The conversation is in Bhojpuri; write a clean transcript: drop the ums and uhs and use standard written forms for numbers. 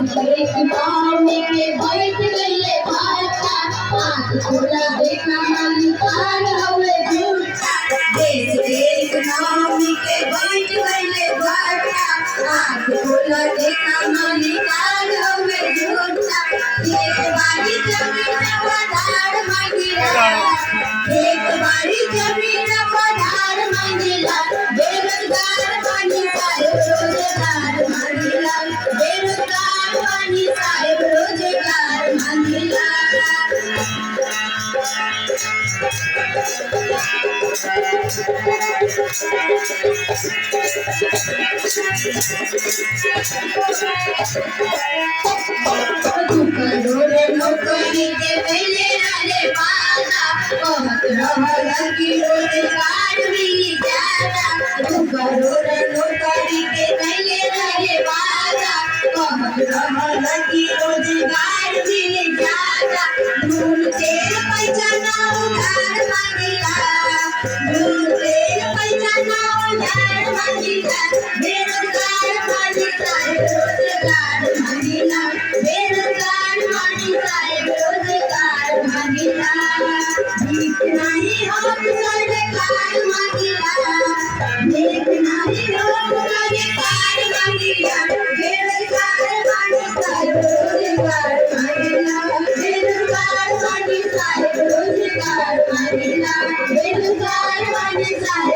पानी के बैठ गईले भाषा आँख खोला देखा मालिकार हवे झूठा देश के इकोनॉमी के बैठ गईले भाषा आँख खोला देखा मालिकार हवे झूठा एक बारी जमीन पधार मांगिला एक बारी जमीन पधार मांगिला बेरोजगार पानी साहेब रोजगार मांगिला बेरोजगार पानी साहेब रोजगार मांगिला नौकरी के पहले वाले वादा बहुत रहल की रोजगार मिली ज्यादा 2 करोड़ नौकरी के पहले वाले वादा बहुत रहल की रोजगार मिली ज्यादा धूल तेल पैसा ना उधार मांगिला धूल तेल पैसा ना उधार मांगिला बेरोजगार पानी साहेब रोजगार मांगिला बेरोजगार पानी साहेब रोजगार मांगिला भीख नहीं हम सरकार मांगिला भीख नहीं हम सरकार मांगिला बेरोजगार पानी साहेब रोजगार मांगिला बेरोजगार पानी साहेब रोजगार मांगिला बेरोजगार पानी साहेब